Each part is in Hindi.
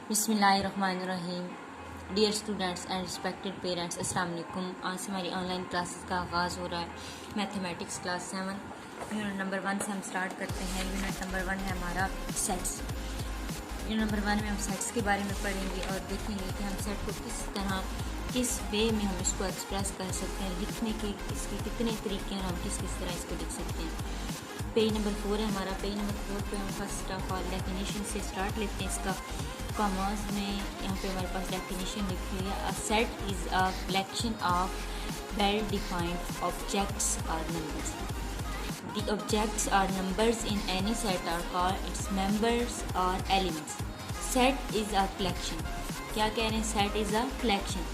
बिस्मिल्लाहिर्रहमानिर्रहीम। Dear students and respected parents, अस्सलाम वालेकुम। आज से हमारी ऑनलाइन क्लासेस का आगाज़ हो रहा है। मैथमेटिक्स क्लास 7 यूनिट नंबर 1 से हम स्टार्ट करते हैं। यूनिट नंबर 1 है हमारा सेट्स। यूनिट नंबर 1 में हम सेट्स के बारे में पढ़ेंगे और देखेंगे कि हम सेट को किस वे में हम इसको एक्सप्रेस कर सकते हैं, लिखने के इसके कितने तरीके हैं और हम किस तरह इसको लिख सकते हैं। पेज नंबर 4 है हमारा। पेज नंबर 4 पे हम फर्स्ट ऑफ ऑल डेफिनेशन से स्टार्ट लेते हैं। इसका कॉमर्स में यहाँ पे हमारे पास डेफिनेशन लिखी हुई है। A set is a collection of well defined objects और नंबर्स। द ऑब्जेक्ट्स और numbers in any set are called its members और elements. Set is a collection. क्या कह रहे हैं? Set is a collection.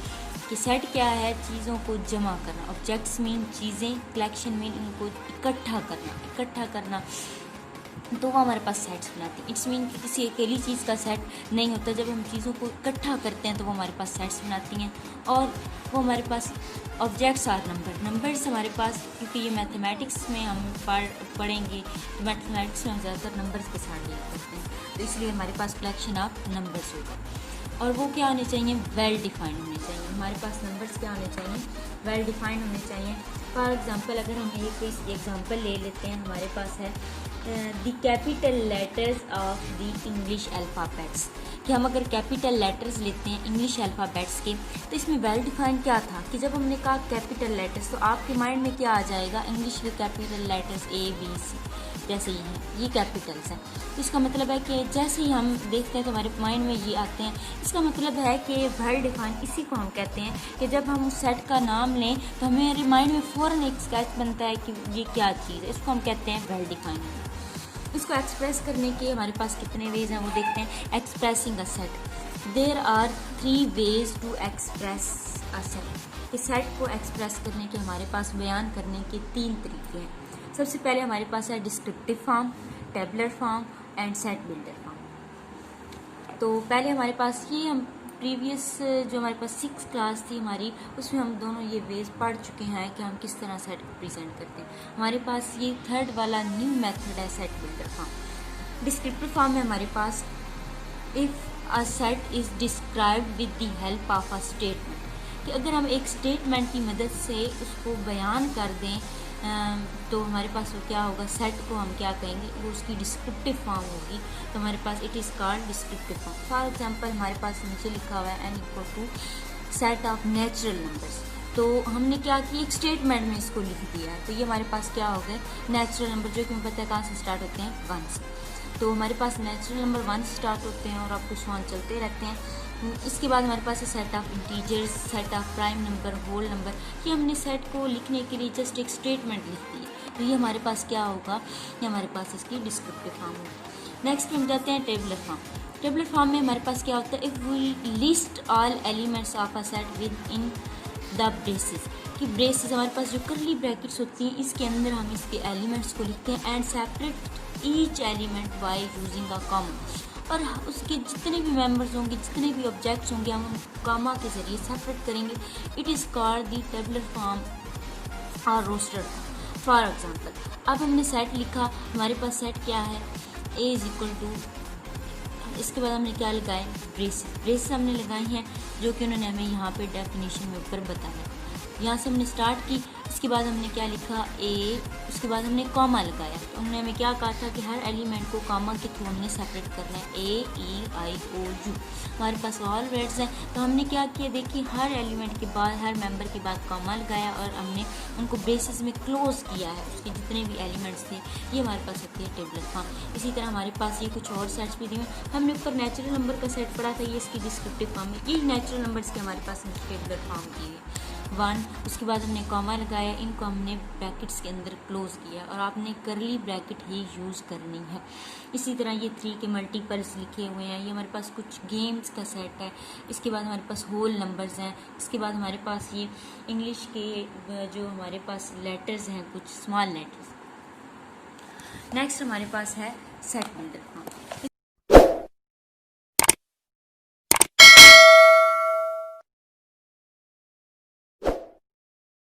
कि सेट क्या है? चीज़ों को जमा करना। ऑब्जेक्ट्स मीन चीज़ें, कलेक्शन मीन इनको इकट्ठा करना तो वो हमारे पास सेट्स बनाते हैं। इट्स मीन कि किसी अकेली चीज़ का सेट नहीं होता। जब हम चीज़ों को इकट्ठा करते हैं तो वो हमारे पास सेट्स बनाती हैं। और वो हमारे पास ऑब्जेक्ट्स और नंबर्स हमारे पास, क्योंकि ये मैथमेटिक्स में हम पढ़ेंगे तो मैथमेटिक्स में हम ज़्यादातर नंबर्स के साथ डील करते हैं, तो इसलिए हमारे पास कलेक्शन ऑफ नंबर्स होगा। और वो क्या होने चाहिए? वेल डिफाइंड होने चाहिए। हमारे पास नंबर्स क्या होने चाहिए? वेल डिफाइंड होने चाहिए। फॉर एग्ज़ाम्पल अगर हम एक एग्ज़ाम्पल ले लेते हैं, हमारे पास है the capital letters of the English alphabets. कि हम अगर कैपिटल लेटर्स लेते हैं इंग्लिश अल्फ़ाबेट्स के, तो इसमें वेल डिफाइंड क्या था कि जब हमने कहा कैपिटल लेटर्स तो आपके माइंड में क्या आ जाएगा? इंग्लिश के कैपिटल लेटर्स ABC जैसे ही हैं, ये कैपिटल्स हैं। तो इसका मतलब है कि जैसे ही हम देखते हैं तो हमारे माइंड में ये आते हैं। इसका मतलब है कि वेल डिफाइंड इसी को हम कहते हैं कि जब हम उस सेट का नाम लें तो हमारे माइंड में फ़ौरन एक स्केच बनता है कि ये क्या चीज़ है। इसको हम कहते हैं वेल डिफाइंड। इसको एक्सप्रेस करने के हमारे पास कितने वेज हैं वो देखते हैं। Expressing a set. There are 3 ways to express a set. इस सेट को एक्सप्रेस करने के, हमारे पास बयान करने के 3 तरीके हैं। सबसे पहले हमारे पास है descriptive form, tabular form and set builder form. तो पहले हमारे पास ये हम प्रीवियस जो हमारे पास 6 क्लास थी हमारी, उसमें हम दोनों ये वेज पढ़ चुके हैं कि हम किस तरह सेट को प्रेजेंट करते हैं। हमारे पास ये थर्ड वाला न्यू मेथड है set builder form. Descriptive form में हमारे पास if a set is described with the help of a statement. कि अगर हम एक स्टेटमेंट की मदद से उसको बयान कर दें तो हमारे पास वो क्या होगा? सेट को हम क्या कहेंगे? वो उसकी डिस्क्रिप्टिव फॉर्म होगी। तो हमारे पास it is called descriptive form. For example हमारे पास नीचे लिखा हुआ है n equal to set of natural numbers. तो हमने क्या किया? एक स्टेटमेंट में इसको लिख दिया है। तो ये हमारे पास क्या हो गए? नेचुरल नंबर, जो कि हमें पता है कहाँ से स्टार्ट होते हैं? 1 से। तो हमारे पास नेचुरल नंबर 1 से स्टार्ट होते हैं और आपको सॉन चलते रहते हैं। इसके बाद हमारे पास है set of integers, set of prime number, whole number. ये हमने सेट को लिखने के लिए जस्ट एक स्टेटमेंट लिख दी है। तो ये हमारे पास क्या होगा? ये हमारे पास इसकी डिस्क्रिप्टिव फॉर्म होगी। नेक्स्ट हम जाते हैं टेबुलर फॉर्म। टेबुलर फॉर्म में हमारे पास क्या होता है? If we list all elements of a set within the braces. कि ब्रेसेस हमारे पास जो करली ब्रैकेट्स होती हैं, इसके अंदर हम इसके एलिमेंट्स को लिखते हैं and separate each element by using a comma. और उसके जितने भी मेंबर्स होंगे, जितने भी ऑब्जेक्ट्स होंगे, हम उनको कॉमा के ज़रिए सेपरेट करेंगे। It is called the tabular form और रोस्टर फॉर्म। फॉर एग्जांपल अब हमने सेट लिखा, हमारे पास सेट क्या है? A इज़ इक्वल टू, इसके बाद हमने क्या लगाए? ब्रेसेस हमने लगाई हैं, जो कि उन्होंने हमें यहाँ पे डेफिनेशन में ऊपर बताया। यहाँ से हमने स्टार्ट की। इसके बाद हमने क्या लिखा? A। उसके बाद हमने कॉमा लगाया। तो उन्होंने हमें क्या कहा था कि हर एलिमेंट को कॉमा के थ्रू हमने सेपरेट करना है। AEIOU हमारे पास ऑल वर्ड्स हैं। तो हमने क्या किया? देखिए, हर एलिमेंट के बाद, हर मेंबर के बाद कॉमा लगाया और हमने उनको ब्रेसेस में क्लोज किया है। उसके जितने भी एलिमेंट्स थे, ये हमारे पास होती है टेबुलर फॉर्म। इसी तरह हमारे पास ये कुछ और सेट्स भी दिए। हमने ऊपर नेचुरल नंबर का सेट पढ़ा था, ये इसकी डिस्क्रिप्टिव फॉर्म है। ये नेचुरल नंबर्स के हमारे पास टेबुलर फॉर्म की है 1। उसके बाद हमने कॉमा लगाया, इनको हमने ब्रैकेट्स के अंदर क्लोज किया और आपने करली ब्रैकेट ही यूज़ करनी है। इसी तरह ये 3 के मल्टीपल्स लिखे हुए हैं। ये हमारे पास कुछ गेम्स का सेट है। इसके बाद हमारे पास होल नंबर्स हैं। इसके बाद हमारे पास ये इंग्लिश के जो हमारे पास लेटर्स हैं, कुछ स्मॉल लेटर्स। नेक्स्ट हमारे पास है सेट बिल्डर फॉर्म।